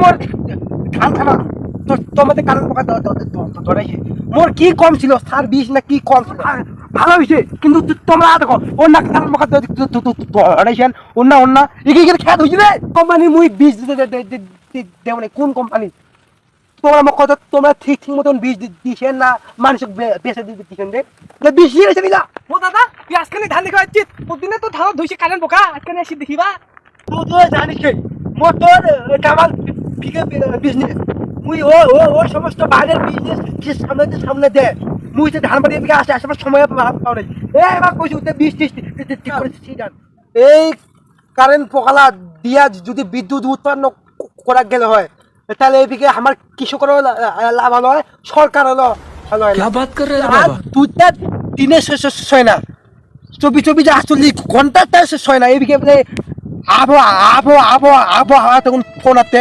মোর ধান খানা তোমাদের কারণ ধরাইছে মোর কি কম ছিল সার বিষ না কি কম ছিল ভালো হয়েছে কিন্তু তোমরা দেখো অন্য কারণ মোকা ধরাইছেন অন্য এগিয়ে খেয়াল হয়েছে রে কোম্পানি মুই বীজ দেব না কোন কোম্পানি তোমরা মোক কত তোমরা ঠিক মতন বীজ দিছেন না মানুষ বেঁচে দিচ্ছেন রে বীজ দিয়েছে কিনা ও দাদা তুই আজকাল ধান দেখা যাচ্ছিস প্রতিদিনে তো ধান ধুইছে কারেন্ট পোকা আজকাল এসে দেখিবা তুই তো জানিস মোটর কামাল বিঘে বিজনেস মুই ও সমস্ত বাইরের বিজনেস সামনে দে মুই যে ধান বাড়ি বিঘে আসে আসার সময় পাও নাই এবার কইছি উঠে 20-30 ঠিক করেছি সিজন এই কারেন্ট পোকালা দিয়া যদি বিদ্যুৎ উৎপন্ন করা গেলে হয় তাহলে এই বিঘে আমার কৃষকেরও লাভ হলো হয় সরকারেরও ভালো হয় क्या बात कर रहे हैं बाबा দুটা দিনে শেষ হয় না 24 ঘন্টা শেষ হয় না এই বিঘে আবহাওয়া তখন ফোন আসতে